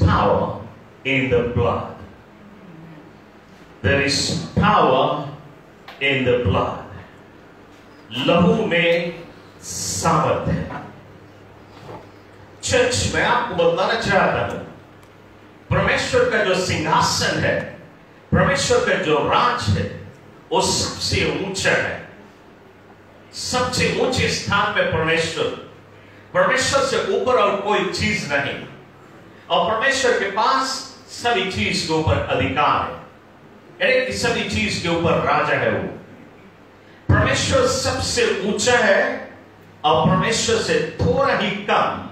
power in the blood. There is power in the blood. लहू में सामर्थ है। चर्च में आपको बताना चाहता हूं, परमेश्वर का जो सिंहासन है, परमेश्वर का जो राज है, वो सबसे ऊंचा है। सबसे ऊंचे स्थान में परमेश्वर से ऊपर और कोई चीज नहीं, और परमेश्वर के पास सभी चीज के ऊपर अधिकार है, यानी कि सभी चीज के ऊपर राजा है। वो परमेश्वर सबसे ऊंचा है, और परमेश्वर से थोड़ा ही कम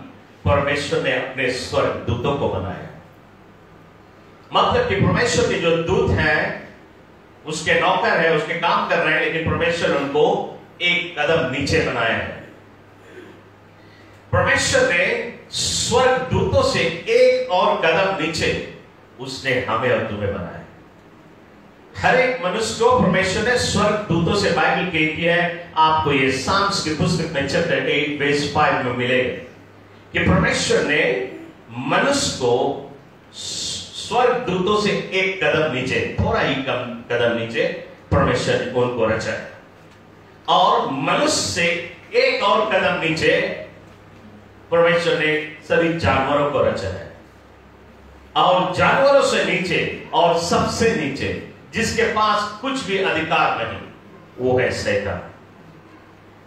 परमेश्वर ने अपने स्वर्ग दूतों को बनाया। मतलब कि परमेश्वर के जो दूत हैं, उसके नौकर है, उसके काम कर रहे हैं, लेकिन परमेश्वर उनको एक कदम नीचे बनाया है। परमेश्वर ने स्वर्ग दूतों से एक और कदम नीचे उसने हमें और तुम्हें बनाया। हर एक मनुष्य को परमेश्वर ने स्वर्ग दूतों से, बाइबल कहती है, आपको ये साम्स की पुस्तक में चैप्टर 8 वर्स 5 में मिलेगा कि परमेश्वर ने मनुष्य को स्वर्ग दूतों से एक कदम नीचे, थोड़ा ही कम कदम नीचे परमेश्वर ने उनको रचा, और मनुष्य से एक और कदम नीचे परमेश्वर ने सभी जानवरों को रचा है। और जानवरों से नीचे और सबसे नीचे जिसके पास कुछ भी अधिकार नहीं, वो है शैतान।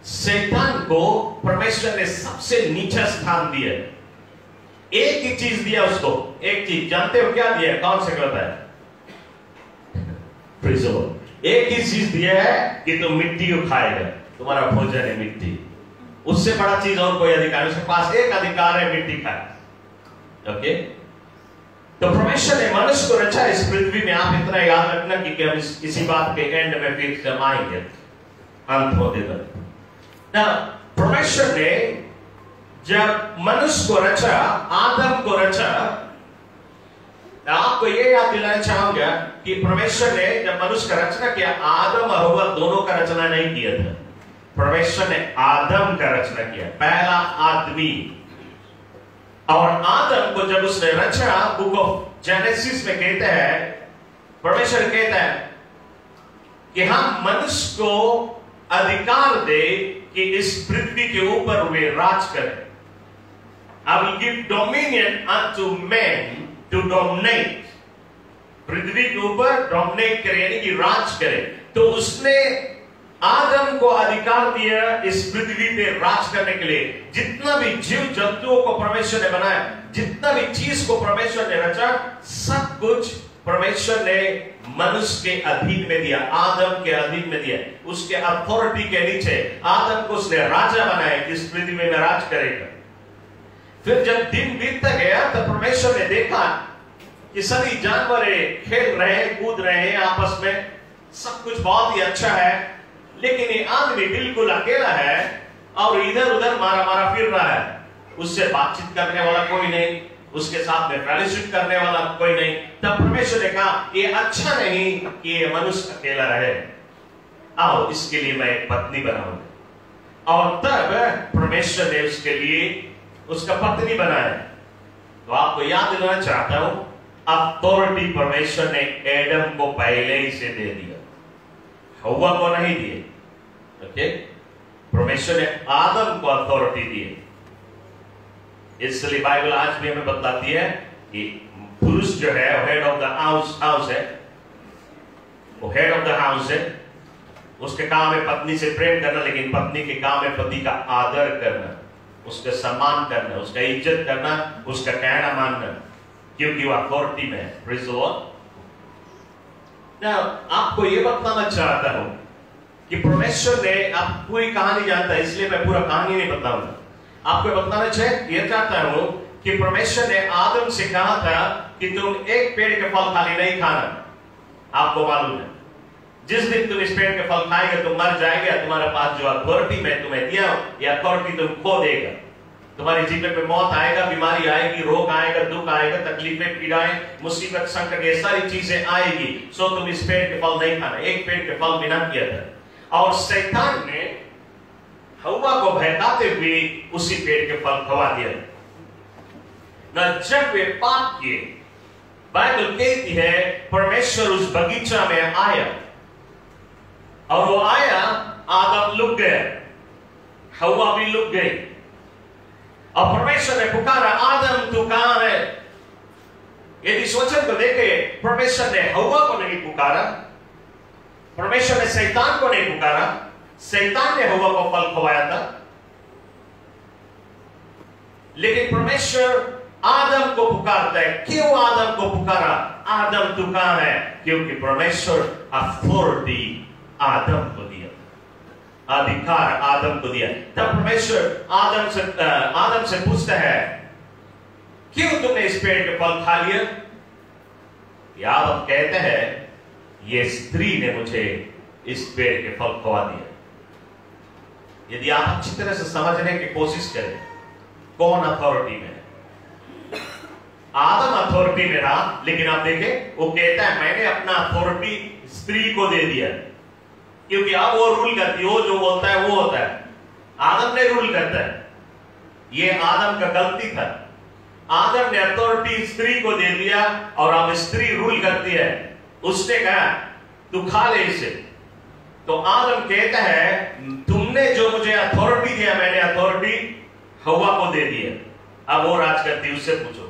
शैतान को परमेश्वर ने सबसे नीचा स्थान दिया। एक ही चीज दिया उसको, एक चीज, जानते हो क्या दिया? कौन सा कहता है? एक ही चीज दिया है कि तुम मिट्टी को खाएगा, तुम्हारा भोजन है मिट्टी। उससे बड़ा चीज और कोई अधिकार, उसके पास एक अधिकार है, मिट्टी खाए। ओके, तो परमेश्वर ने मनुष्य को रचा इस पृथ्वी में। आप इतना याद रखना कि हम इसी बात के एंड में फिर जमाएंगे, अंत होते तक। ना परमेश्वर ने जब मनुष्य को रचा, आदम को रचा, आपको ये याद दिलाना चाहूंगा कि परमेश्वर ने जब मनुष्य का रचना किया, आदम और हव्वा दोनों का रचना नहीं किया था। परमेश्वर ने आदम का रचना किया, पहला आदमी। और आदम को जब उसने रचा, बुक ऑफ जेनेसिस में कहता है, परमेश्वर कहता है कि हम मनुष्य को अधिकार दे कि इस पृथ्वी के ऊपर वे राज करें। I will give dominion unto men to dominate. पृथ्वी के ऊपर डोमिनेट करे, यानी कि राज करे। तो उसने आदम को अधिकार दिया इस पृथ्वी पे राज करने के लिए। जितना भी जीव जंतुओं को परमेश्वर ने बनाया, जितना भी चीज को परमेश्वर ने रचा, सब कुछ परमेश्वर ने मनुष्य के अधीन में दिया, आदम के अधीन में दिया। उसके अथॉरिटी के नीचे आदम को उसने राजा बनाया, इस पृथ्वी में राज करेगा। फिर जब दिन बीतता गया तो परमेश्वर ने देखा कि सभी जानवर खेल रहे हैं, कूद रहे हैं आपस में, सब कुछ बहुत ही अच्छा है, लेकिन ये आदमी बिल्कुल अकेला है और इधर उधर मारा मारा फिर रहा है। उससे बातचीत करने वाला कोई नहीं, उसके साथ में फेलोशिप करने वाला कोई नहीं। तब परमेश्वर ने कहा, ये अच्छा नहीं कि ये मनुष्य अकेला रहे, आओ इसके लिए मैं एक पत्नी बनाऊंगा। और तब परमेश्वर ने उसके लिए उसका पत्नी बनाया। तो आपको याद दिलाना चाहता हूं, अथॉरिटी परमेश्वर ने एडम को पहले ही से दे दिया, हव्वा को नहीं दिए। ओके, परमेश्वर ने आदम को अथॉरिटी दी। इसलिए बाइबल आज भी हमें बताती है कि पुरुष जो है हेड ऑफ द हाउस है, वो हेड ऑफ द हाउस है। उसके काम है पत्नी से प्रेम करना, लेकिन पत्नी के काम है पति का आदर करना, उसका सम्मान करना, उसका इज्जत करना, उसका कहना मानना, क्योंकि वो अथॉरिटी में है। Praise the Lord. आपको ये बताना चाहता हूं कि परमेश्वर ने, आप पूरी कहानी जानता है इसलिए मैं पूरा कहानी नहीं बताऊंगा, आपको बताना ये चाहता हूं कि परमेश्वर ने आदम से कहा था कि तुम एक पेड़ के फल खाली नहीं खाना। आपको मालूम है, जिस दिन तुम इस पेड़ के फल खाएगा तुम मर जाएगा। तुम्हारे पास जो अथॉरिटी मैं तुम्हें दिया, ये अथॉरिटी तुम खो देगा। तुम्हारे जीवन में मौत आएगा, बीमारी आएगी, रोग आएगा, दुख आएगा, तकलीफें, पीड़ाएं, मुसीबत, संकट, ये सारी चीजें आएगी। सो तुम इस पेड़ के फल नहीं खाना। एक पेड़ के फल बिना किया था। और शैतान ने हव्वा को बहकाते हुए उसी पेड़ के फल खवा दिया। न जब वे पाप किए। बाइबल कहती है परमेश्वर उस बगीचा में आया, और वो आया, आदम लुक गया, हवा भी लुक गई, और परमेश्वर ने पुकारा, आदम तू कहां है? यदि इस वचन को देखे, परमेश्वर ने हवा को नहीं पुकारा, परमेश्वर ने शैतान को नहीं पुकारा, शैतान ने हवा को फल खवाया था, लेकिन परमेश्वर आदम को पुकारता है। क्यों आदम को पुकारा? आदम तू कहां है? क्योंकि परमेश्वर अथॉरिटी आदम को दिया, अधिकार आदम को दिया। तब परमेश्वर आदम से पूछता है, क्यों तुमने इस पेड़ के फल खा लिया? आदम कहते हैं, ये स्त्री ने मुझे इस पेड़ के फल खवा दिया। यदि आप अच्छी तरह से समझने की कोशिश करें, कौन अथॉरिटी में है? आदम अथॉरिटी में रहा, लेकिन आप देखें, वो कहता है मैंने अपना अथॉरिटी स्त्री को दे दिया, क्योंकि अब वो रूल करती है, वो जो बोलता है वो होता है। आदम ने रूल करता है, ये आदम का गलती था। आदम ने अथॉरिटी स्त्री को दे दिया, और अब स्त्री रूल करती है। उसने कहा तू खा ले इसे। तो आदम कहता है, तुमने जो मुझे अथॉरिटी दिया, मैंने अथॉरिटी हवा को दे दिया, अब वो राज करती, उससे पूछो।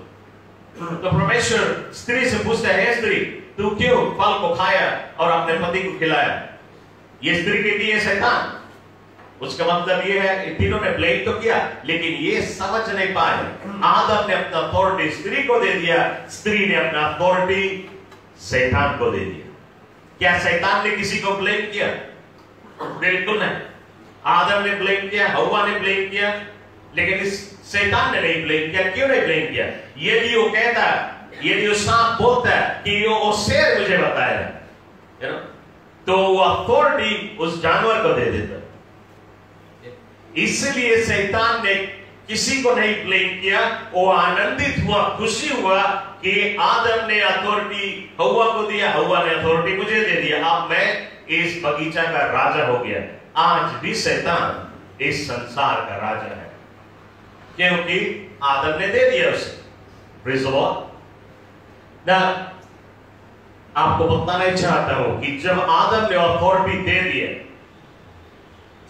तो परमेश्वर स्त्री से पूछता है, स्त्री तू क्यों फल को खाया और अपने पति को खिलाया? ये स्त्री कहती है शैतान। उसका मतलब ये है, तीनों ने ब्लेम तो किया, लेकिन ये समझ नहीं पाए। आदम ने अपना अथॉरिटी स्त्री को दे दिया, स्त्री ने अपना अथॉरिटी शैतान को दे दिया। क्या शैतान ने किसी को ब्लेम किया? बिल्कुल नहीं। आदम ने ब्लेम किया, हवा ने ब्लेम किया, लेकिन इस शैतान ने नहीं ब्लेम किया। क्यों नहीं ब्लेम किया? यदि वो कहता, यदि वो सांप बोलता है कि वो शेर मुझे बताया, तो वो अथॉरिटी उस जानवर को दे देता। इसलिए शैतान ने किसी को नहीं ब्लेम किया, वो आनंदित हुआ, खुशी हुआ कि आदम ने अथॉरिटी हवा को दिया, हवा ने अथॉरिटी मुझे दे दिया, अब मैं इस बगीचा का राजा हो गया। आज भी शैतान इस संसार का राजा है, क्योंकि आदम ने दे दिया उसे। Praise the Lord. ना आपको बताना चाहता हूं कि जब आदम ने अथॉरिटी दे दिया,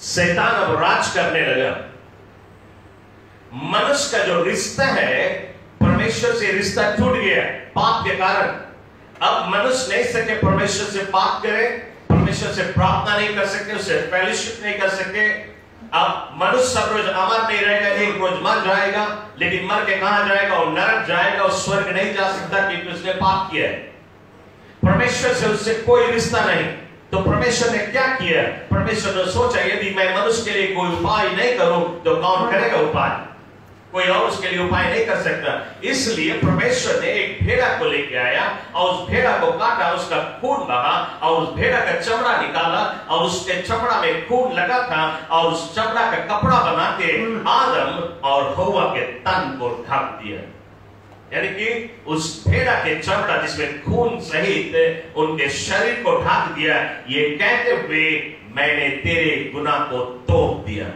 शैतान अब राज करने लगा। मनुष्य का जो रिश्ता है परमेश्वर से, रिश्ता टूट गया पाप के कारण। अब मनुष्य नहीं सके परमेश्वर से बात करे, परमेश्वर से प्रार्थना नहीं कर सकते, उससे फेलोशिप नहीं कर सकते। अब मनुष्य सब रोज अमर नहीं रहेगा, एक रोज मर जाएगा, लेकिन मर के कहां जाएगा? और नरक जाएगा, और स्वर्ग नहीं जा सकता, क्योंकि उसने पाप किया है। परमेश्वर से उससे कोई रिश्ता नहीं। तो परमेश्वर ने क्या किया? परमेश्वर ने सोचा, यदि मैं मनुष्य के लिए कोई उपाय नहीं करूं तो कौन करेगा उपाय? कोई और उसके लिए उपाय नहीं कर सकता। इसलिए परमेश्वर ने एक भेड़ा को लेके आया, और उस भेड़ा को काटा, उसका खून बहा, और उस भेड़ा का चमड़ा निकाला, और उसके चमड़ा में खून लगा था, और उस चमड़ा का कपड़ा बना के आदम और हवा के तन को ढक दिया। यानी कि उस भेड़ा के चमड़ा जिसमें खून सहित उनके शरीर को ढक दिया, ये कहते हुए मैंने तेरे गुनाह को तोप दिया।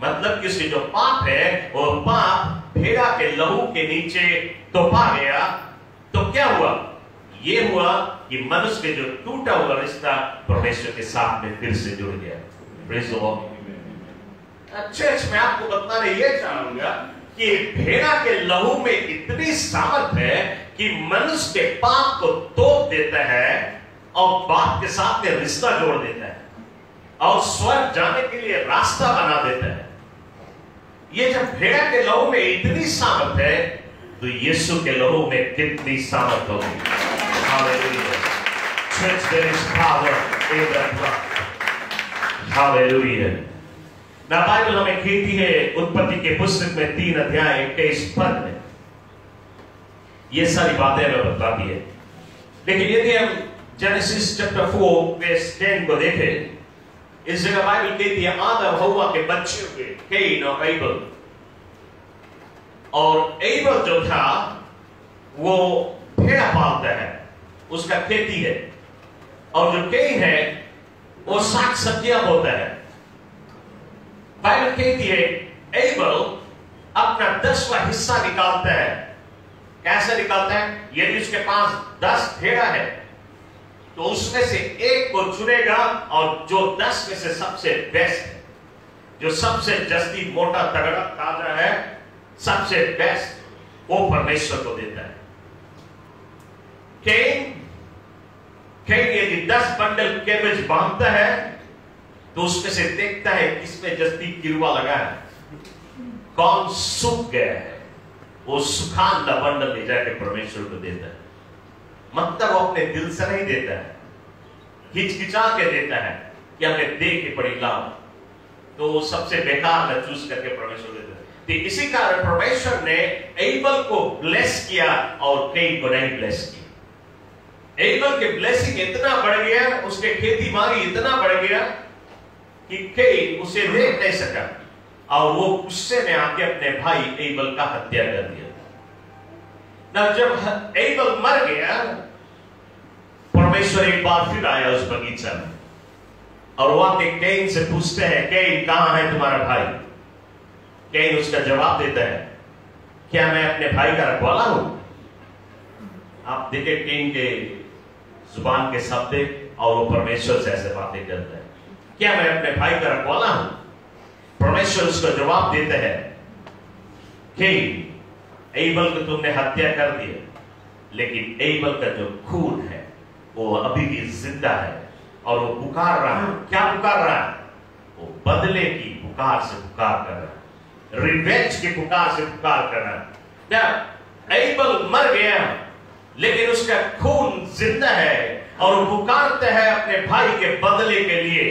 मतलब कि उसके जो पाप है, वो पाप भेड़ा के लहू के नीचे तोपा गया। तो क्या हुआ? ये हुआ कि मनुष्य के जो टूटा हुआ रिश्ता परमेश्वर के साथ में फिर से जुड़ गया। Praise the Lord. चर्च में आपको बताने ये चाहूंगा कि भेड़ा के लहू में इतनी सामर्थ है कि मनुष्य के पाप को तोप देता है, और बाप के साथ में रिश्ता जोड़ देता है, और स्वर्ग जाने के लिए रास्ता बना देता है। ये जब भेड़ा के लहू में इतनी सामर्थ है, तो यीशु के लहू में कितनी सामर्थ होगी। Hallelujah. Church, there is power in the blood. Hallelujah. ना बाइबल हमें कहती है उत्पत्ति के पुस्तक में 3 अध्याय 21 पद में ये सारी बातें हमें बताती है। लेकिन यदि हम जेनेसिस चैप्टर 4 वर्स 10 को देखें, इस जगह बाइबल कहती है आदम हव्वा के बच्चे हुए, कैन और एबल। और एबल जो था वो भेड़ा पालता है, उसका खेती है, और जो कैन है वो साग सब्जियां बोता है। बाइबल कहती है एबल अपना 10वां हिस्सा निकालता है। कैसे निकालता है? यदि उसके पास 10 भेड़ा है तो उसमें से एक को चुनेगा और जो 10 में से सबसे बेस्ट है, जो सबसे जस्ती मोटा तगड़ा ताजा है, सबसे बेस्ट, वो परमेश्वर को देता है। कैन यदि 10 बंडल केबेज बांधता है तो उसमें से देखता है किसमें जस्ती किरुआ लगा है, कौन सूख गया है, वो सुखांदा बंडल ले जाकर परमेश्वर को देता है। मतलब वो अपने दिल से नहीं देता है, हिचकिचा के देता है कि हमें दे के पड़ी लाभ, तो सबसे बेकार न चूज करके परमेश्वर देता है। तो इसी कारण परमेश्वर ने एबल को ब्लेस किया और कैन को नहीं ब्लेस किया। एबल के ब्लेसिंग इतना बढ़ गया, उसके खेती बाड़ी इतना बढ़ गया कि कैन उसे देख नहीं सका और वो गुस्से में आके अपने भाई एबल का हत्या कर दिया। ना जब एबल मर गया, परमेश्वर एक बार फिर आया उस बगीचा में और वो आके कैन से पूछते हैं, कैन कहां है तुम्हारा भाई? कैन उसका जवाब देता है, क्या मैं अपने भाई का रखवाला हूं? आप देखे कैन के जुबान के शब्द और वो परमेश्वर से ऐसे बातें करता है, क्या मैं अपने भाई का रखवाला हूं? परमेश्वर उसको जवाब देते हैं, कैन एबल को तुमने हत्या कर दिया, लेकिन एबल का जो खून है वो अभी भी जिंदा है और वो पुकार रहा है। क्या पुकार रहा है? वो बदले की पुकार से पुकार कर रहा है, रिवेंज की पुकार से पुकार कर रहा है। एबल मर गया लेकिन उसका खून जिंदा है और वो पुकारते हैं अपने भाई के बदले के लिए,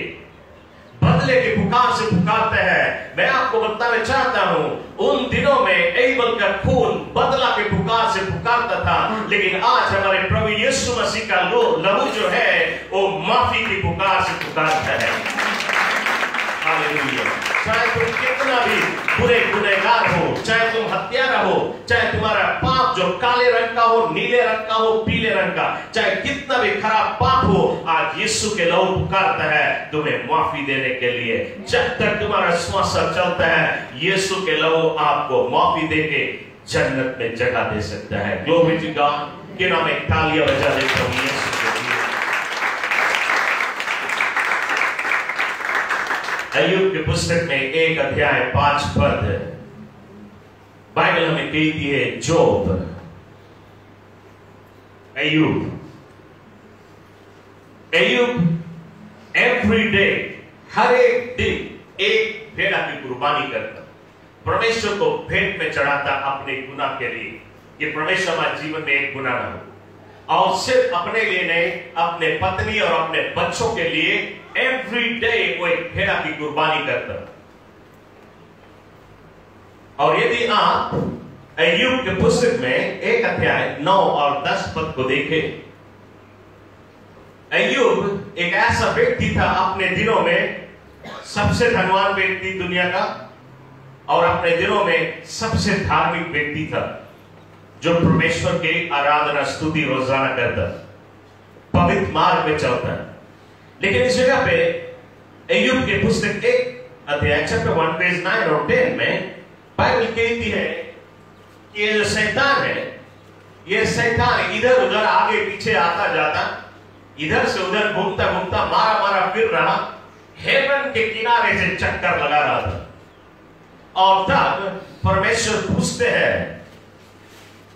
बदले की पुकार से पुकारते हैं। मैं आपको बताना चाहता हूं, उन दिनों में एबल का खून बदला के पुकार से पुकारता था, लेकिन आज हमारे प्रभु यीशु मसीह का लहू जो है वो माफी की पुकार से पुकारता है। हालेलुया। चाहे तुम कितना भी बुरे गुनहगार हो, चाहे तुम हत्यारा हो, चाहे तुम्हारा पाप जो काले रंग का हो, नीले रंग का हो, पीले रंग का, चाहे कितना भी खराब पाप हो, आज यीशु के लहू पुकारता है तुम्हें माफी देने के लिए। जब तक तुम्हारा श्वास चलता है, यीशु के लहू आपको माफी देके जन्नत में जगह दे सकता है। Glory to God. कि नाम एक तालियां बजा देता हूं यीशु के लिए। अय्यूब की पुस्तक में 1 अध्याय 5 पद बाइबल हमें कहती है, जोब, अय्यूब एवरी डे, हर एक दिन एक भेड़ा की कुर्बानी करता, परमेश्वर को भेंट में चढ़ाता अपने गुनाह के लिए, कि परमेश्वर हमारे जीवन में एक गुनाह न हो। और सिर्फ अपने लिए नहीं, अपने पत्नी और अपने बच्चों के लिए एवरी डे वो एक भेड़ा की कुर्बानी करता। और यदि आप अय्यूब के पुस्तक में 1 अध्याय 9 और 10 पद को देखें, अय्यूब एक ऐसा व्यक्ति था अपने दिनों में सबसे धनवान व्यक्ति दुनिया का, और अपने दिनों में सबसे धार्मिक व्यक्ति था, जो परमेश्वर के आराधना स्तुति रोजाना करता, पवित्र मार्ग में चलता। लेकिन इस जगह पे अय्यूब के पुस्तक 1 अध्याय चैप्टर 1 पेज 9 और 10 में बाइबल कहती है कि ये जो शैतान है, ये शैतान इधर उधर आगे पीछे आता जाता, इधर से उधर घूमता घूमता मारा मारा फिर रहा, हेवन के किनारे से चक्कर लगा रहा था। और तब परमेश्वर पूछते हैं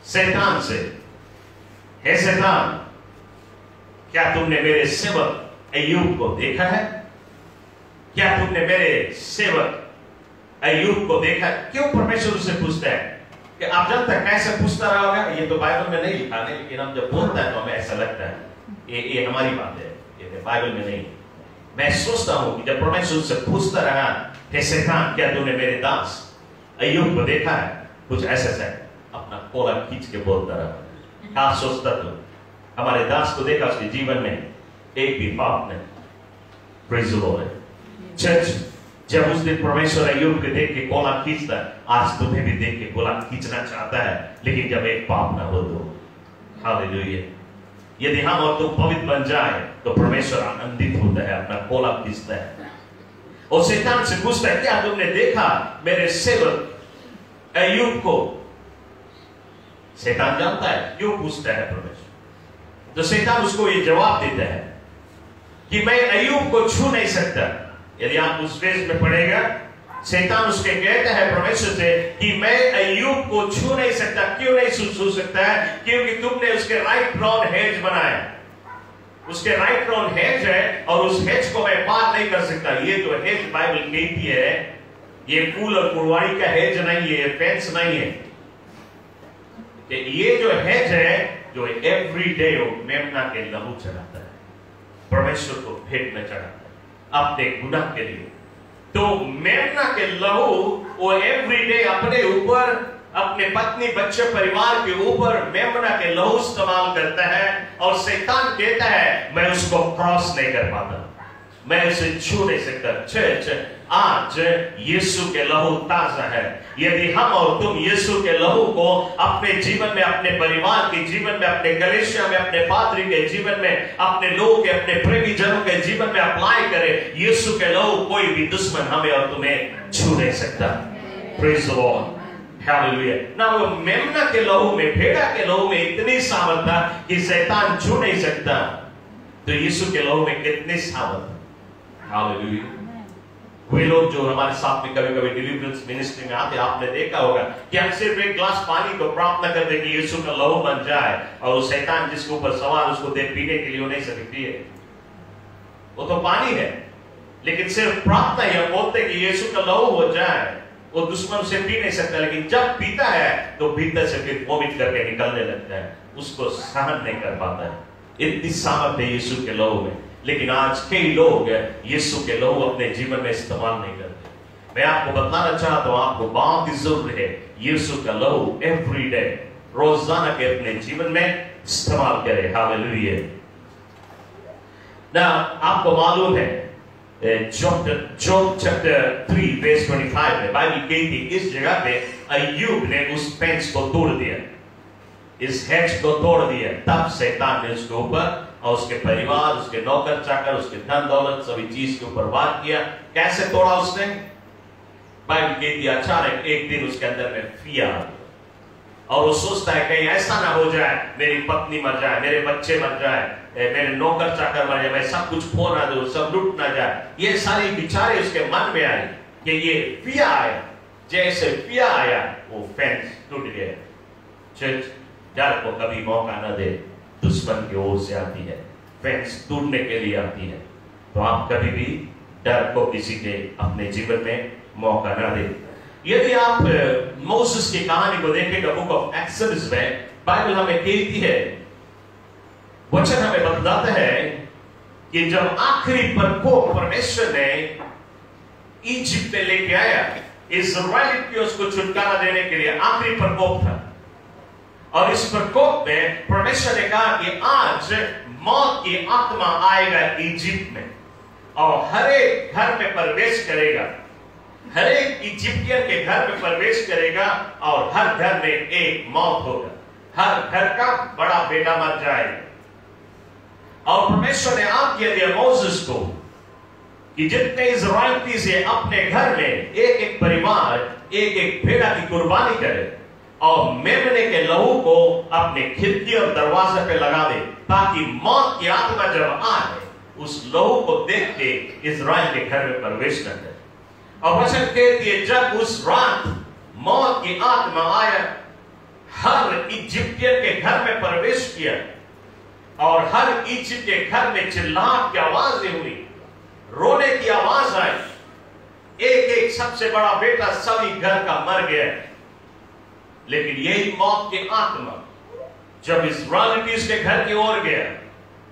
शैतान से, हे शैतान, क्या तुमने मेरे सेवक अय्यूब को देखा है? क्या तुमने मेरे सेवक अय्यूब को देखा? क्यों परमेश्वर उससे पूछता है? कि आप जानते हैं कैसे पूछता रहा होगा? ये तो बाइबल में नहीं लिखा है, लेकिन हम जब बोलता है तो हमें ऐसा लगता है ये हमारी बात है, ये बाइबल में नहीं। मैं सोचता हूं कि जब परमेश्वर उससे पूछता रहा, हे शैतान, क्या तुमने मेरे दास अय्यूब को देखा है? कुछ ऐसा अपना कोला खींच के बोलता रहा। क्या सोचता तू? हमारे दास को देखा, उसके जीवन में एक भी पाप नहीं। Praise the Lord. चर्च, जब उस दिन परमेश्वर अय्यूब को देख के कोला खींचता, आज तुम्हें भी देख के कोला खींचना चाहता है, लेकिन जब एक पाप ना हो तो। हालेलुया। यदि हम और तुम पवित्र बन जाए तो परमेश्वर आनंदित होता है, अपना कोला खींचता है और शैतान से पूछता है, क्या तुमने देखा मेरे सेवक अय्यूब को शैतान जानता है, क्यों पूछता है परमेश्वर? तो शैतान उसको ये जवाब देता है कि मैं अय्यूब को छू नहीं सकता। यदि आप उस पेज में पढ़ेगा, शैतान उसके कहता है परमेश्वर से कि मैं अय्यूब को छू नहीं सकता। क्यों नहीं छू सकता है? क्योंकि तुमने उसके राइट राउंड हेज बनाया, उसके राइट राउंड हेज है और उस हेज को मैं पार नहीं कर सकता। ये जो हेज बाइबल कहती है, ये फूल और फुलवाड़ी का हेज नहीं है, फेंस नहीं है। ये जो हेज है, जो एवरी डे मेमना के लहू चढ़ाता है, परमेश्वर को भेंट में चढ़ाता है अपने गुनाह के लिए। तो मेमना के लहू वो एवरी डे अपने ऊपर, अपने पत्नी, बच्चे, परिवार के ऊपर मेमना के लहू इस्तेमाल करता है। और शैतान कहता है मैं उसको क्रॉस नहीं कर पाता, मैं उसे छू नहीं सकता। चर्च, आज यीशु के लहू ताजा है। यदि हम और तुम यीशु के लहू को अपने जीवन में, अपने परिवार के जीवन में, अपने कलीसिया में, अपने पादरी के जीवन में, अपने लोगों के, अपने प्रेमी जनों के जीवन में अप्लाई करें, यीशु के लहू कोई भी दुश्मन हमें और तुम्हें छू नहीं सकता। Praise the Lord, hallelujah. ना वो मेमना के लहू में, भेड़ा के लहू में इतनी सामर्थ था कि शैतान छू नहीं सकता, तो यीशु के लहू में कितनी सामर्थ। हालेलुया। वे लोग जो हमारे साथ में कभी कभी डिलीवरेंस मिनिस्ट्री में आते, आपने देखा होगा कि हम सिर्फ एक ग्लास पानी को प्रार्थना करते कि यीशु का लहू बन जाए, और वो शैतान जिसके ऊपर सवार उसको दे पीने के लिए वो नहीं सकती है, वो तो पानी है। लेकिन सिर्फ प्रार्थना ही बोलते कि यीशु का लहू हो जाए, वो दुश्मन से पी नहीं सकता। लेकिन जब पीता है तो भीतर से फिर वोमिट करके निकलने लगता है, उसको सहन नहीं कर पाता है। इतनी सामर्थ है यीशु के लहू में। लेकिन आज कई लोग यीशु के लहू अपने जीवन में इस्तेमाल नहीं करते। मैं आपको बताना चाहता हूं, आपको बहुत ही जरूरी है यीशु का लहू एवरी डे, रोजाना के अपने जीवन में इस्तेमाल करें। हालेलुया। ना आपको मालूम है Job chapter 3 verse 25 में बाइबल कहती है, इस जगह पे अय्यूब ने उस पेंच को तोड़ दिया, इस हेज को तोड़ दिया। तब शैतान ने उसके ऊपर और उसके परिवार, उसके नौकर चाकर, उसके धन दौलत, सभी चीज के ऊपर वार किया। कैसे तोड़ा उसने? बाइबल कहती है अचानक एक दिन उसके अंदर में फिया आ गया और वो सोचता है कहीं ऐसा ना हो जाए मेरी पत्नी मर जाए, मेरे बच्चे मर जाए, मेरे नौकर चाकर मर जाए, मैं सब कुछ खो ना दूं, सब लूट ना जाए। ये सारी विचारें उसके मन में आई कि ये फिया आया। जैसे फिया आया वो फेंस टूट गया। चर्च, डर को कभी मौका न दे, दुश्मन की ओर से आती है, फेंस टूटने के लिए आती है। तो आप कभी भी डर को किसी के अपने जीवन में मौका न दे। यदि आप मोसेस की कहानी को देखेंगे बुक ऑफ एक्सोडस में, बाइबल हमें कहती है, वचन हमें बताता है कि जब आखिरी प्रकोप परमेश्वर ने इजिप्ट में लेके आया, इस्राएल की उसको छुटकारा देने के लिए आखिरी प्रकोप था। और इस प्रकोप में परमेश्वर ने कहा कि आज मौत की आत्मा आएगा इजिप्ट में और हर एक घर में प्रवेश करेगा, हर एक इजिप्टियन के घर में प्रवेश करेगा और हर घर में एक मौत होगा, हर घर का बड़ा बेटा मर जाएगा। और परमेश्वर ने आज्ञा दिया मोसेस को कि जितने इस्राएली से अपने घर में एक एक परिवार एक एक भेड़ा की कुर्बानी करे और मेमने के लहू को अपने खिड़की और दरवाजे पे लगा दे, ताकि मौत की आत्मा जब आए उस लहू को देख के इस्राएल के घर में प्रवेश न करे। और वचन कहती है जब उस रात मौत की आत्मा आया, हर इजिप्टियन के घर में प्रवेश किया और हर इजिप्ट के घर में चिल्लाहट की आवाजें हुई, रोने की आवाज आई। एक एक सबसे बड़ा बेटा सभी घर का मर गया। लेकिन यही मौत की आत्मा जब इस्राएलियों के घर की ओर गया,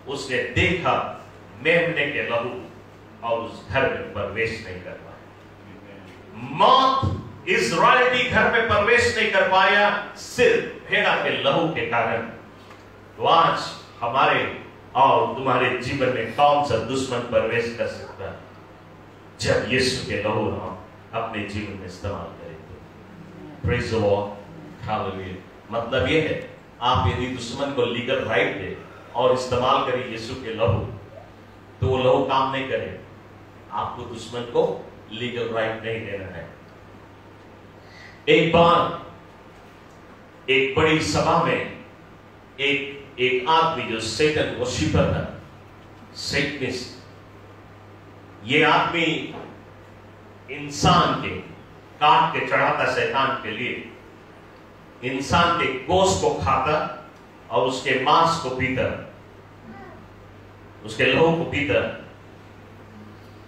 उसने देखा मेमने के लहू और उस घर में प्रवेश नहीं कर पाया। मौत इस्राएली घर में प्रवेश नहीं कर पाया सिर्फ भेड़ा के लहू के कारण। तो आज हमारे और तुम्हारे जीवन में कौन सा दुश्मन प्रवेश कर सकता है? जब यीशु के लहू हम अपने जीवन में इस्तेमाल करें। Praise the Lord, hallelujah. मतलब यह है, आप यदि दुश्मन को लीगल राइट दे और इस्तेमाल करें यीशु के लहू, तो वो लहू काम नहीं करे। आपको दुश्मन को लीगल राइट नहीं देना है। एक बार एक बड़ी सभा में एक आदमी जो सेटन वर्शिपर था, सेटनिस्ट, ये आदमी इंसान के काट के चढ़ाता शैतान के लिए, इंसान के गोश्त को खाता और उसके मांस को पीता, उसके लहू को पीता।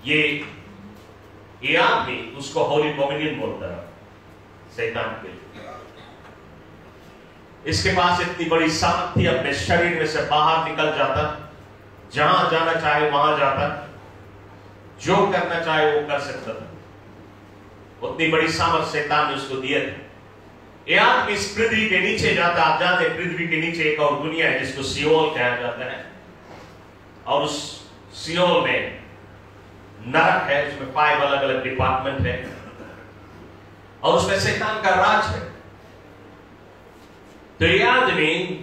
ये आदमी उसको होली कम्युनियन बोलता है शैतान के लिए। इसके पास इतनी बड़ी सामर्थ थी, अपने शरीर में से बाहर निकल जाता, जहां जाना चाहे वहां जाता, जो करना चाहे वो कर सकता था। उतनी बड़ी सामर्थ शैतान ने उसको दिया था। ये आदमी इस पृथ्वी के नीचे जाता। आप जानते हैं पृथ्वी के नीचे एक और दुनिया है जिसको सियोल कहा जाता है, और उस सियोल में नरक है, उसमें 5 अलग अलग डिपार्टमेंट है, और उसमें शैतान का राज है। तो ये आदमी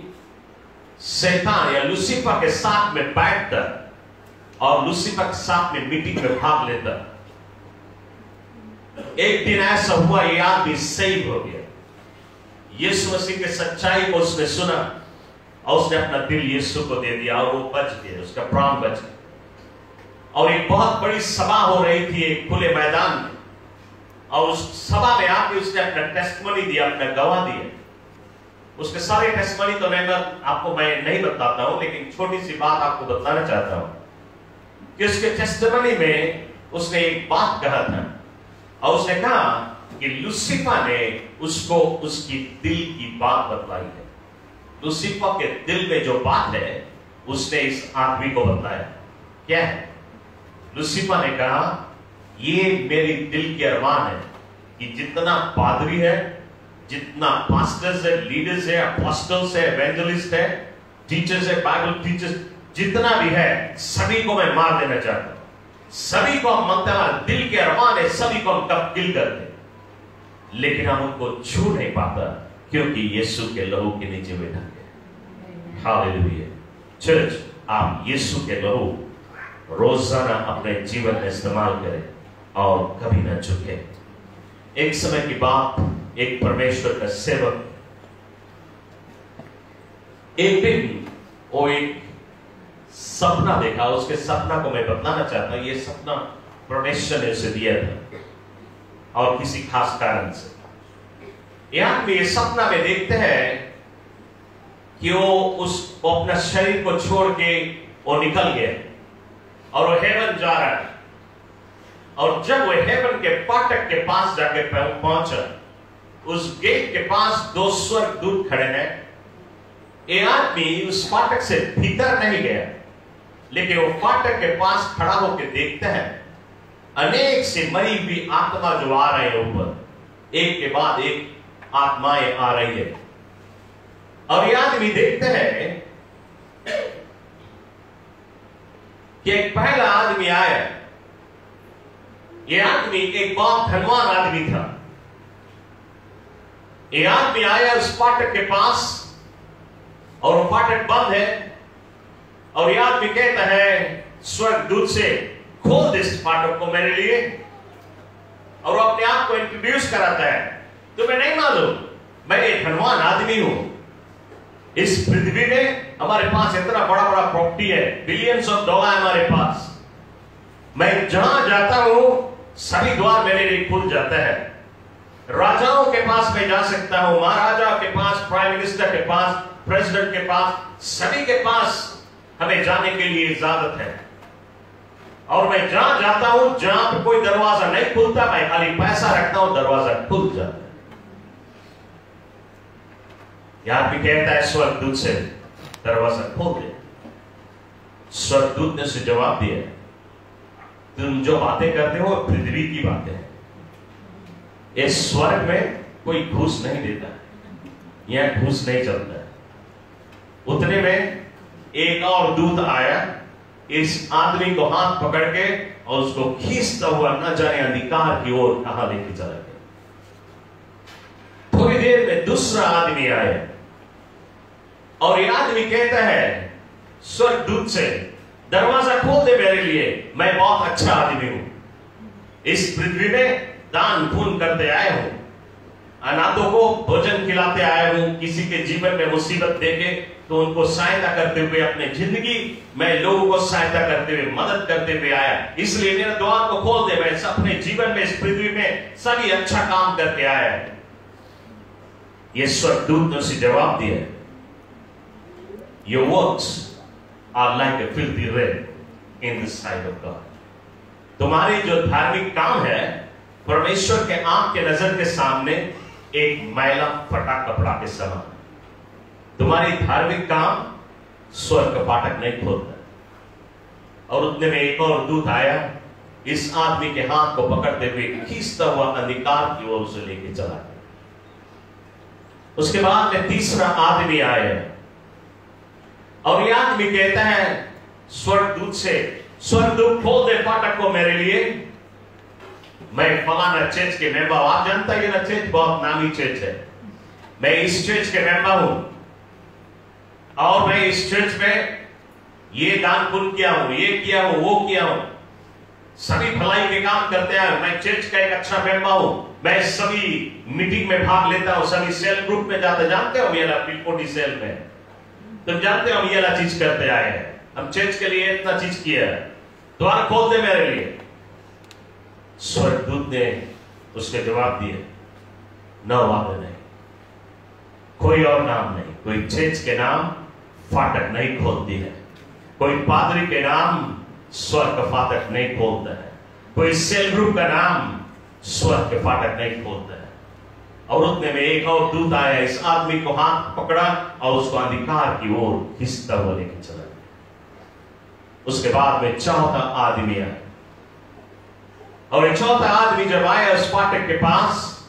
शैतान या लूसीफर के साथ में बैठकर और लूसीफर के साथ में मीटिंग में भाग लेता। एक दिन ऐसा हुआ, ये आदमी सेव हो गया। यीशु मसीह के सच्चाई को उसने सुना और उसने अपना दिल यीशु को दे दिया और वो बच गया, उसका प्राण बच गया। और एक बहुत बड़ी सभा हो रही थी एक खुले मैदान में, और उस सभा में आके उसने अपना टेस्टिमनी दिया, अपना गवाह दिया। उसके सारे टेस्टिमनी तो आपको मैं नहीं बताता हूं, लेकिन छोटी सी बात आपको बताना चाहता हूं कि उसके टेस्टिमनी में उसने एक बात कहा था, और उसने कहा कि लूसीफर ने उसको उसकी दिल की बात बतलाई है। लूसीफर के दिल में जो बात है उसने इस आदमी को बताया। क्या है? लूसीफर ने कहा, ये मेरी दिल की अरमान है कि जितना पादरी है, जितना पास्टर्स है, लीडर्स है, अपोस्टल्स है, एवेंजलिस्ट है, टीचर्स है, बाइबल टीचर्स, जितना भी है, सभी को मैं मार देना चाहता हूं। सभी को हम मानते हैं, दिल के अरमान है, सभी को हम कब किल करते, लेकिन हम उनको छू नहीं पाता क्योंकि यीशु के लहू के नीचे बैठा है। हालेलुया। चर्च, आप यीशु के लहू रोजाना अपने जीवन में इस्तेमाल करें और कभी ना झुके। एक समय की बात, एक परमेश्वर का सेवक एक दिन वो एक सपना देखा। उसके सपना को मैं बताना चाहता हूं। ये सपना परमेश्वर ने उसे दिया था और किसी खास कारण से। यहां पे ये सपना में देखते हैं कि वो अपना शरीर को छोड़ के वो निकल गया और वो हेवन जा रहा है। और जब वो हेवन के फाटक के पास जाके पहुंचा, उस गेट के पास 2 स्वर्गदूत खड़े हैं। ये आदमी उस फाटक से भीतर नहीं गया, लेकिन वो फाटक के पास खड़ा होकर देखते हैं अनेक से मरी हुई आत्मा जो आ रहे हैं ऊपर, एक के बाद एक आत्माएं आ रही है। और ये आदमी देखते हैं कि एक पहला आदमी आया। ये आदमी एक बहुत धनवान आदमी था। ये आदमी आया उस फाटक के पास और वो फाटक बंद है, और ये आदमी कहता है स्वर्गदूत से, खोल दे इस फाटक को मेरे लिए। और वो अपने आप को इंट्रोड्यूस कराता है, तुम्हें नहीं मालूम मैं एक धनवान आदमी हूं। इस पृथ्वी में हमारे पास इतना बड़ा बड़ा प्रॉपर्टी है, बिलियंस ऑफ डॉलर हमारे पास। मैं जहां जाता हूं सभी द्वार मेरे लिए खुल जाता है। राजाओं के पास मैं जा सकता हूं, महाराजा के पास, प्राइम मिनिस्टर के पास, प्रेसिडेंट के पास, सभी के पास हमें जाने के लिए इजाजत है। और मैं जहां जाता हूं, जहां पर कोई दरवाजा नहीं खुलता, मैं खाली पैसा रखता हूं, दरवाजा खुल जाता है। यहां भी कहता है स्वर्गदूत से, दरवाजा खोल दे। स्वर्गदूत ने उसे जवाब दिया, तुम जो बातें करते हो पृथ्वी की बातें हैं। इस स्वर्ग में कोई घूस नहीं देता, यहां घूस नहीं चलता। उतने में एक और दूत आया, इस आदमी को हाथ पकड़ के और उसको खींचता हुआ न जाने अंधकार की ओर कहां लेके चला गया। थोड़ी देर में दूसरा आदमी आया और यह आदमी कहता है स्वर्गदूत से, दरवाजा खोल दे मेरे लिए, मैं बहुत अच्छा आदमी हूं, इस पृथ्वी में दान पुण्य करते आया हूं, अनाथों को भोजन खिलाते आया हूं, किसी के जीवन में मुसीबत देखे तो उनको सहायता करते हुए अपने जिंदगी में लोगों को सहायता करते हुए मेहनत करते हुए आया, इसलिए मेरे द्वार को खोल दे। मैं अपने जीवन में इस पृथ्वी में सभी अच्छा काम करके आया है। ये स्वर्गदूत ने उसे जवाब दिया, Your works are like a filthy rag in the sight of God. तुम्हारे जो धार्मिक काम है परमेश्वर के आंख के नजर के सामने एक मैला फटा कपड़ा के समान। तुम्हारी धार्मिक काम स्वर्ग का फाटक नहीं खोलता। और उतने में एक और दूत आया, इस आदमी के हाथ को पकड़ते हुए खींचता हुआ अंधकार की ओर उसे लेके चला गया। उसके बाद में तीसरा आदमी आया और यह आदमी कहता है स्वर्गदूत से, स्वर्गदूत खोल दे फाटक को मेरे लिए, मैं फलाना चर्च के मेंबर, आप जानता है ना चर्च बहुत नामी चर्च है, मैं इस चर्च के मेंबर हूं और मैं इस चर्च में ये दान पुण्य किया हूं, ये किया हूं, वो किया हूं, सभी भलाई के काम करते हैं, मैं चर्च का एक अच्छा मेंबर हूं, मैं सभी मीटिंग में भाग लेता हूं, सभी सेल ग्रुप में जाते, जानते हो मेरा पिलकोटी सेल में, तुम जानते हो हम ये चीज करते आए हैं, हम चर्च के लिए इतना चीज किया है, द्वार खोल दे मेरे लिए। स्वर्गदूत ने उसके जवाब दिए, न वाले नहीं, कोई और नाम नहीं, कोई चर्च के नाम फाटक नहीं खोलती है, कोई पादरी के नाम स्वर्ग का फाटक नहीं खोलता है, कोई सेल ग्रुप का नाम स्वर्ग के फाटक नहीं खोलता है। और उतने में एक और दूत आया, इस आदमी को हाथ पकड़ा और उसको अंधकार की ओर खींचता हुआ लेके चला गया। उसके बाद में चौथा आदमी आया और एक चौथा आदमी जब आया उस फाटक के पास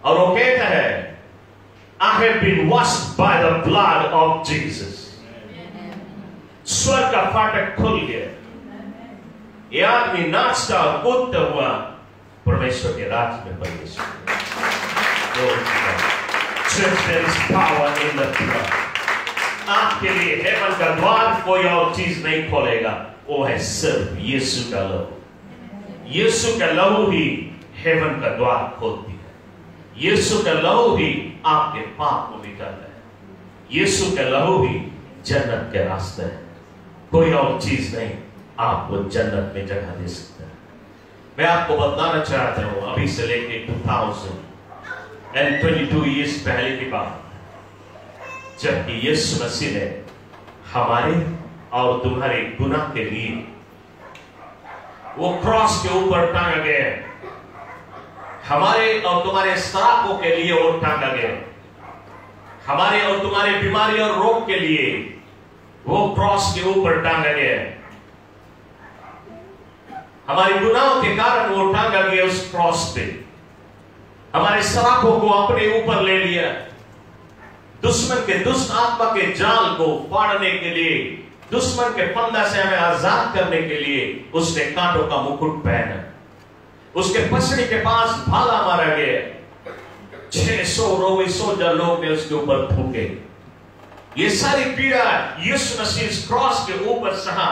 और वो कहता है, I have been washed by the blood of Jesus. स्वर्ग का फाटक खुल गया। ये आदमी नाचता और कूदता हुआ परमेश्वर के राज में प्रवेश किया। There is power in the blood. आपके लिए हेवन का द्वार कोई और चीज नहीं खोलेगा, वो है सिर्फ यीशु का लहू। यीशु का लहू ही हेवन का द्वार खोलती है। यीशु का लहू ही आपके पाप को मिटाता है। यीशु का लहू ही जन्नत के रास्ते है, कोई और चीज नहीं आपको जन्नत में जगह दे सकता है। मैं आपको बताना चाहता हूं, अभी से लेके 2022 ईयर्स पहले की बात, जबकि यीशु मसीह ने हमारे और तुम्हारे गुनाह के लिए वो क्रॉस के ऊपर टांगा गया, हमारे और तुम्हारे श्रापों के लिए वो टांगा गया, हमारे और तुम्हारे बीमारी और रोग के लिए वो क्रॉस के ऊपर टांगा गया, हमारे गुनाहों के कारण वो टांगा गया उस क्रॉस पे, हमारे श्रापों को अपने ऊपर ले लिया, दुश्मन के दुष्ट आत्मा के जाल को फाड़ने के लिए, दुश्मन के फंदा से हमें आजाद करने के लिए उसने कांटों का मुकुट पहना, उसके पसली के पास भाला मारा गया, 600 रोमी सोल्जर लोग ने उसके ऊपर थूके। ये सारी पीड़ा यीशु मसीह इस क्रॉस के ऊपर सहा,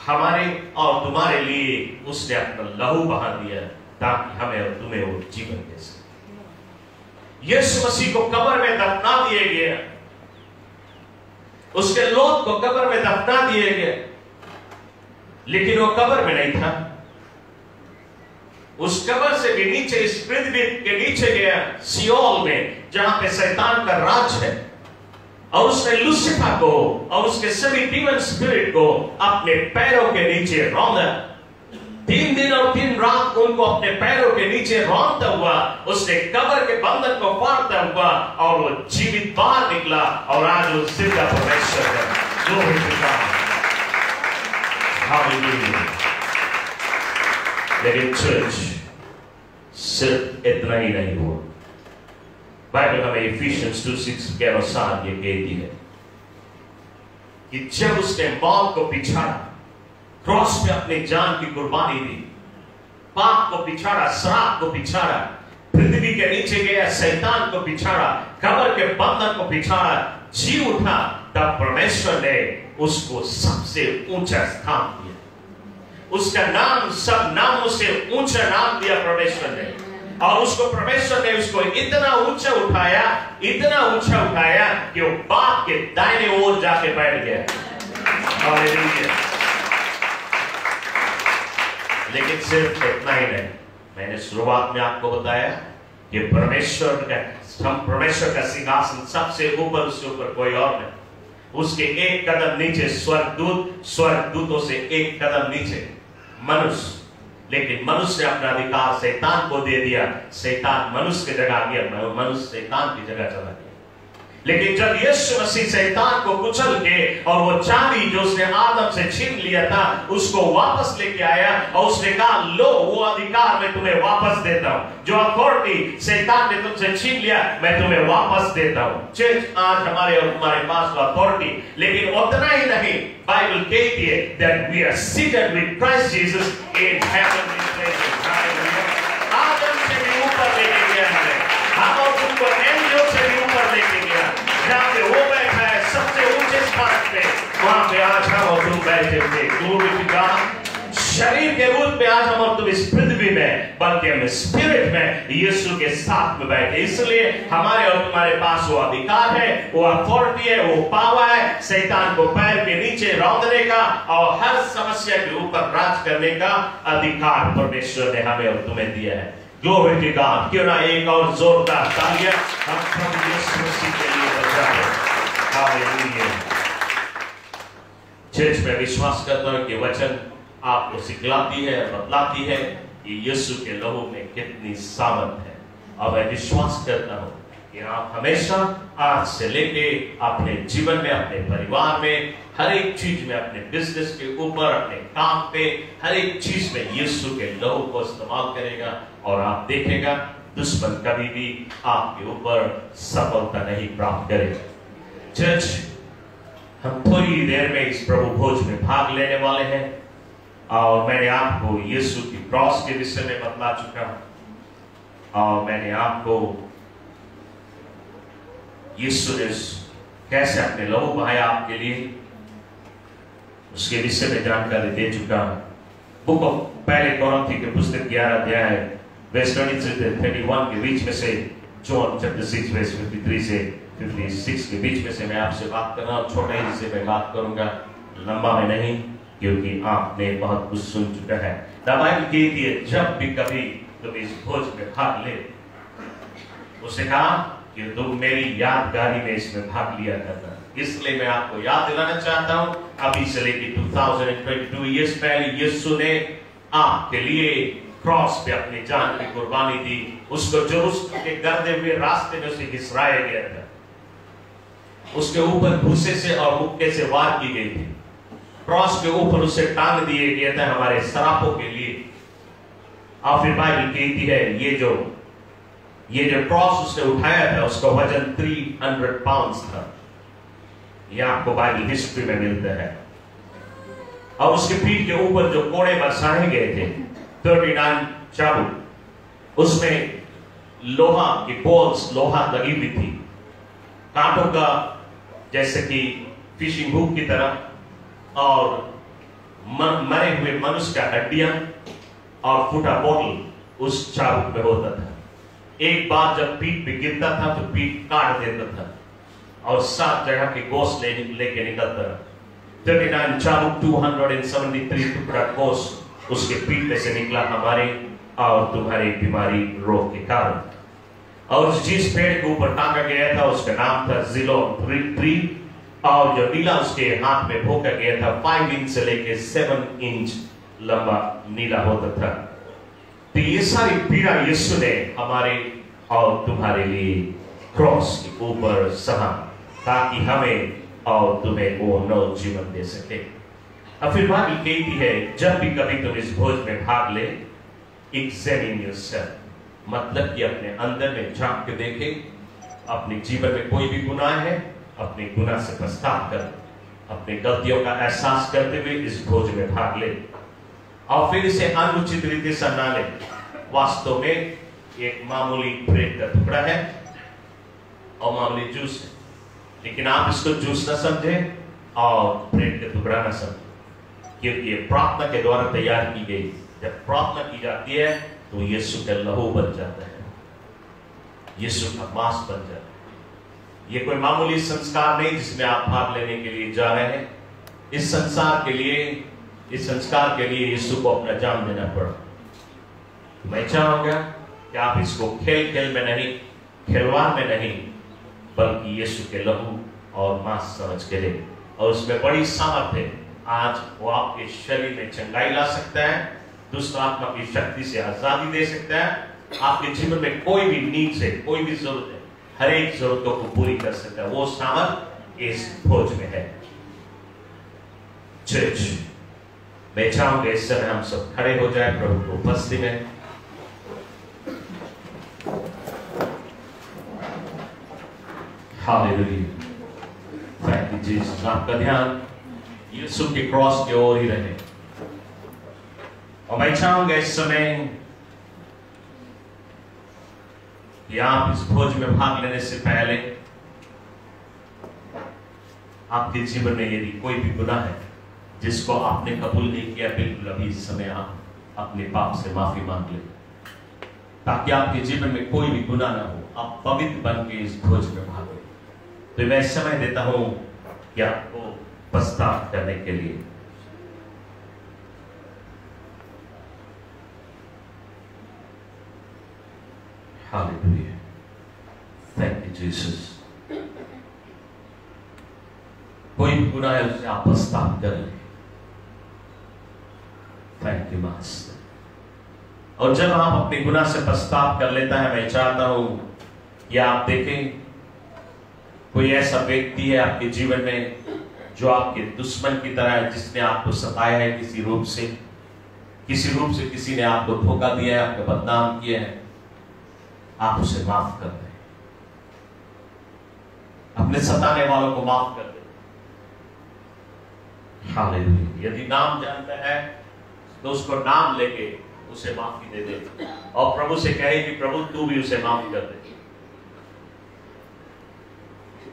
हमारे और तुम्हारे लिए उसने अपना लहू बहा दिया ताकि हमें और तुम्हें वो जीवन दे सके। यीशु मसीह को कब्र में दफना दिया गया, उसके लोथ को कब्र में दफना दिया गया, लेकिन वो कब्र में नहीं था, उस कब्र से भी नीचे इस पृथ्वी के नीचे गया सियोल में, जहां पे शैतान का राज है, और उसने लूसीफर को और उसके सभी डीमन स्पिरिट को अपने पैरों के नीचे रौंदा। 3 दिन और 3 रात उनको अपने पैरों के नीचे रौंदता हुआ उसने कब्र के बंधन को फाड़ता हुआ और वो जीवित बाहर निकला, और आज वो जिंदा परमेश्वर है, जो भी पिता। हालेलुया। लेकिन चर्च सिर्फ इतना ही नहीं हुआ, बाइबल हमें इफिशियंस 2:6 के अनुसार ये कहती है कि जब उसने मौत को पिछाड़ा, क्रॉस पे अपनी जान की कुर्बानी दी, पाप को पिछाड़ा, श्राप को पिछाड़ा, पृथ्वी के नीचे गया शैतान को पिछाड़ा, कब्र के बंधन को पिछाड़ा, जी उठा, तब परमेश्वर ने उसको सबसे ऊंचा स्थान दिया, उसका नाम सब नामों से ऊंचा नाम दिया परमेश्वर ने। और उसको परमेश्वर ने उसको इतना ऊंचा उठाया कि वो बाप के दाहिने ओर जाके बैठ गया। हालेलुया। लेकिन सिर्फ इतना ही नहीं, मैंने शुरुआत में आपको बताया कि परमेश्वर का सिंहासन सबसे ऊपर, उसके ऊपर कोई और नहीं। उसके एक कदम नीचे स्वर्गदूतों से एक कदम नीचे मनुष्य। लेकिन मनुष्य ने अपना अधिकार शैतान को दे दिया, शैतान मनुष्य की जगह आ गया, मनुष्य शैतान की जगह चला गया। लेकिन जब यीशु मसीह शैतान को कुचल के और वो चाबी जो उसने आदम से छीन लिया था उसको वापस लेके आया और उसने कहा, लो वो अधिकार मैं तुम्हें वापस देता हूं, जो अथॉरिटी शैतान ने तुमसे छीन लिया मैं तुम्हें वापस देता हूं। चर्च आज हमारे और तुम्हारे पास वो अथॉरिटी। लेकिन उतना ही नहीं, बाइबल कहती है that we are seated with Christ Jesus in heavenly places। आदम से भी ऊपर लेके गया है, हम और तुमको एंजल से भी ऊपर लेके गया। जहाँ पे वो बैठा है सबसे ऊंचे स्थान पे, वहां पे आज हम और तुम बैठे थे। Glory to God. शरीर के रूप में आज हम और तुम इस पृथ्वी में, बल्कि हम स्पिरिट में यीशु के साथ में बैठे। इसलिए हमारे और तुम्हारे पास वो अधिकार है, वो अथॉरिटी है, वो पावर है शैतान को पैर के नीचे रौंदने का और हर समस्या के ऊपर राज करने का अधिकार परमेश्वर ने हमें और तुम्हें दिया है। Glory to God। क्यों ना एक और जोरदार तालियां हम प्रभु यीशु मसीह के लिए बजाएं। हालेलुया। चर्च में विश्वास करता हूं कि वचन आपको सिखलाती है, बतलाती है कि यीशु के लहू में कितनी सामर्थ है। और मैं विश्वास करता हूं कि आप हमेशा आज से लेके अपने जीवन में, अपने परिवार में, हर एक चीज में, अपने बिजनेस के ऊपर, अपने काम पे, हर एक चीज में यीशु के लहू को इस्तेमाल करेगा और आप देखेगा दुश्मन कभी भी आपके ऊपर सफलता नहीं प्राप्त करेगा। चर्च, हम थोड़ी देर में इस प्रभु भोज में भाग लेने वाले हैं और मैंने आपको यीशु की क्रॉस के विषय में बतला चुका हूं और मैंने आपको यीशु ने कैसे अपने लहू बहाया आपके लिए उसके विषय में जानकारी दे चुका हूं। बुक ऑफ पहले कोरिन्थी के पुस्तक 11 अध्याय वर्स 23 से 31 के बीच में से, जॉन चैप्टर 6 वर्स 53 से 56 के बीच में से मैं आपसे बात कर रहा हूं। छोटे ही से मैं बात करूंगा, लंबा में नहीं, क्योंकि आपने बहुत कुछ सुन चुका है। बाइबल कहती है जब भी कभी तुम इस भोज में भाग ले, उसने कहा कि तुम मेरी यादगारी में इसमें भाग लिया करना। इसलिए मैं आपको याद दिलाना चाहता हूं, अभी से लेकर 2022 ईयर्स पहले यीशु ने आपके लिए क्रॉस पे अपनी जान की कुर्बानी दी। उसको जेरूसलम के गर्दे हुए रास्ते में उसे घिसराया गया था, उसके ऊपर भूसे से और मुक्के से वार की गई थी, क्रॉस के ऊपर उसे टांग दिए गया था हमारे श्रापों के लिए। और फिर बाइबल कहती है ये जो क्रॉस उसने उठाया था उसका वजन 300 पाउंड था। यह आपको बाइबल हिस्ट्री में मिलता है। और उसके पीठ के ऊपर जो कोड़े बरसाए गए थे 39 चाबुक, उसमें लोहा की पोल्स, लोहा लगी हुई थी, कांटों का जैसे कि फिशिंग हुक की तरह, और मरे हुए मनुष्य का हड्डियां और फूटा बोतल उस चाबुक में होता था। एक बार जब पीठ पे गिरता था तो पीठ काट देता था और 7 जगह के गोश्त लेके निकलता था। 39 चाबुक, 273 टुकड़ा गोश्त उसके पीठ में से निकला हमारे और तुम्हारी बीमारी रोग के कारण। और जिस पेड़ के ऊपर टांगा गया था उसका नाम था ज़िलोन ट्री, और जो नीला उसके हाथ में भोंका गया था 5 इंच से लेके 7 इंच लंबा नीला होता था। तो ये सारी पीड़ा यीशु ने हमारे और तुम्हारे लिए क्रॉस के ऊपर सहा, ताकि हमें और तुम्हें वो नव जीवन दे सके। अब फिर बाइबल कहती है जब भी कभी तुम इस भोज में भाग ले, एग्जामिन योरसेल्फ, मतलब कि अपने अंदर में झांक के देखे, अपने जीवन में कोई भी गुनाह है, अपने गुनाह से पछतावा कर, अपनी गलतियों का एहसास करते हुए इस भोज में भाग ले और फिर इसे अनुचित रीति से ना ले। वास्तव में एक मामूली ब्रेड का टुकड़ा है और मामूली जूस है, लेकिन आप इसको जूस ना समझे और ब्रेड का टुकड़ा ना समझे, क्योंकि ये प्रार्थना के द्वारा तैयार की गई। जब प्रार्थना की जाती है तो यीशु का लहू बन जाता है, यीशु का मांस बन जाता है। ये कोई मामूली संस्कार नहीं जिसमें आप भाग लेने के लिए जा रहे हैं। इस संस्कार के लिए यीशु को अपना जान देना पड़ा। मैं चाहूंगा कि आप इसको खेल खेल में नहीं, खिलवाड़ में नहीं, बल्कि यीशु के लहू और मांस समझ के ले, और उसमें बड़ी सामर्थ्य है। आज वो आपके शरीर में चंगाई ला सकता है, दुष्ट आत्मा की शक्ति से आजादी दे सकता है, आपके जीवन में कोई भी नीड से कोई भी जरूरत है, हर एक जरूरतों को पूरी कर सकता है। वो सामर्थ इस भोज में है। चर्च, मैं चाहूंगा इस समय हम सब खड़े हो जाए प्रभु की उपस्थिति में। Hallelujah, thank you Jesus. आपका ध्यान यीशु के क्रॉस की ओर ही रहे, और मैं चाहूंगा इस समय कि आप इस भोज में भाग लेने से पहले आपके जीवन में यदि कोई भी गुनाह है जिसको आपने कबूल नहीं किया, बिल्कुल अभी इस समय आप अपने पाप से माफी मांग लें, ताकि आपके जीवन में कोई भी गुनाह ना हो, आप पवित्र बन के इस भोज में भाग लें। तो मैं समय देता हूं कि आपको पश्चाताप करने के लिए। Hallelujah, thank you Jesus. कोई भी गुनाह है उससे आप पश्चाताप कर लें। Thank you master. और जब आप अपने गुनाह से पश्चाताप कर लेता है, मैं चाहता हूं कि आप देखें कोई ऐसा व्यक्ति है आपके जीवन में जो आपके दुश्मन की तरह है, जिसने आपको सताया है किसी रूप से किसी ने आपको धोखा दिया है, आपको बदनाम किया है, आप उसे माफ कर दें। अपने सताने वालों को माफ कर दें। हालेलुया। यदि नाम जानता है तो उसको नाम लेके उसे माफी दे दे, और प्रभु से कहे कि प्रभु तू भी उसे माफ कर दे।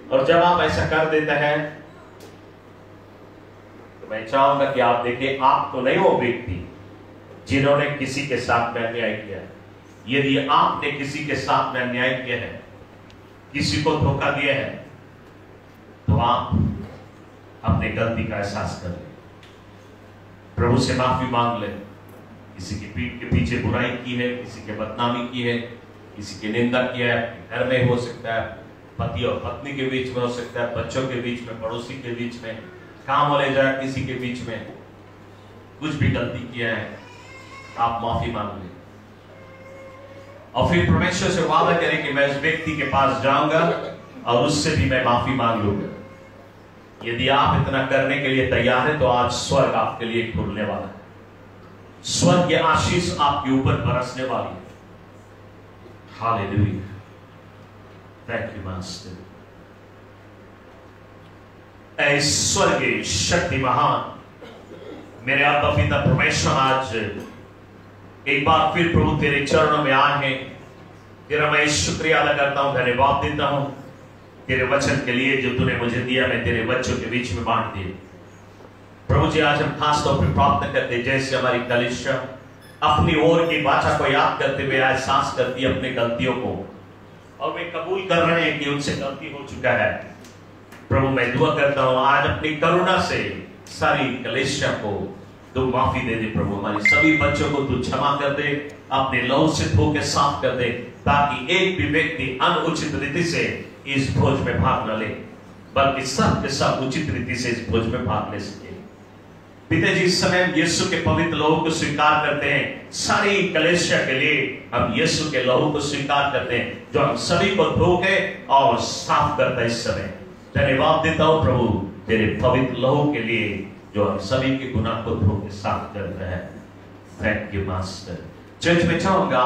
और जब आप ऐसा कर देते हैं तो मैं चाहूंगा कि आप देखिए, आप तो नहीं वो व्यक्ति जिन्होंने किसी के साथ में अन्याय किया है। यदि आपने किसी के साथ में अन्याय किया है, किसी को धोखा दिया है, तो आप अपनी गलती का एहसास कर लें, प्रभु से माफी मांग लें। किसी की पीठ के पीछे बुराई की है, किसी के बदनामी की है, किसी की निंदा किया है, घर में हो सकता है, पति और पत्नी के बीच में हो सकता है, बच्चों के बीच में, पड़ोसी के बीच में, काम वाले जाए किसी के बीच में, कुछ भी गलती किया है, आप माफी मांग लें। और फिर परमेश्वर से वादा करें कि मैं उस व्यक्ति के पास जाऊंगा और उससे भी मैं माफी मांग लूंगा। यदि आप इतना करने के लिए तैयार हैं तो आज स्वर्ग आपके लिए खुलने वाला है, स्वर्ग की आशीष आपके ऊपर बरसने वाली है। Hallelujah, thank you master. स्वर्गीय शक्ति महान मेरे आत्मा पिता परमेश्वर, आज एक बार फिर प्रभु तेरे चरणों में आए हैं। तेरा मैं शुक्रिया अदा करता हूं, धन्यवाद देता हूं तेरे वचन के लिए जो तूने मुझे दिया, मैं तेरे बच्चों के बीच में बांट दिए। प्रभु जी, आज हम खास तौर पर प्रार्थना करते, जैसे हमारी कलीसिया अपनी ओर की वाचा को याद करते हुए एहसास करती है अपनी गलतियों को, और वे कबूल कर रहे हैं कि उनसे गलती हो चुका है। प्रभु मैं दुआ करता हूं आज अपनी करुणा से सारी कलीसिया को तू माफी दे दे। प्रभु हमारे सभी बच्चों को तू क्षमा कर दे, अपने लहू से धो के साफ कर दे, ताकि एक भी व्यक्ति अनुचित रीति से इस भोज में भाग न ले, बल्कि सब के सब उचित रीति से इस भोज में भाग ले सके। पिताजी, इस समय यीशु के पवित्र लहू को स्वीकार करते हैं। सारी कलीसिया के लिए हम यीशु के लहू को स्वीकार करते हैं, जो हम सभी को धो के और साफ करता है। इस समय धन्यवाद देता हूं प्रभु तेरे पवित्र लहू के लिए, जो हम सभी के गुनाह को धो के साफ करता है। Thank you master. चर्च में चाहूंगा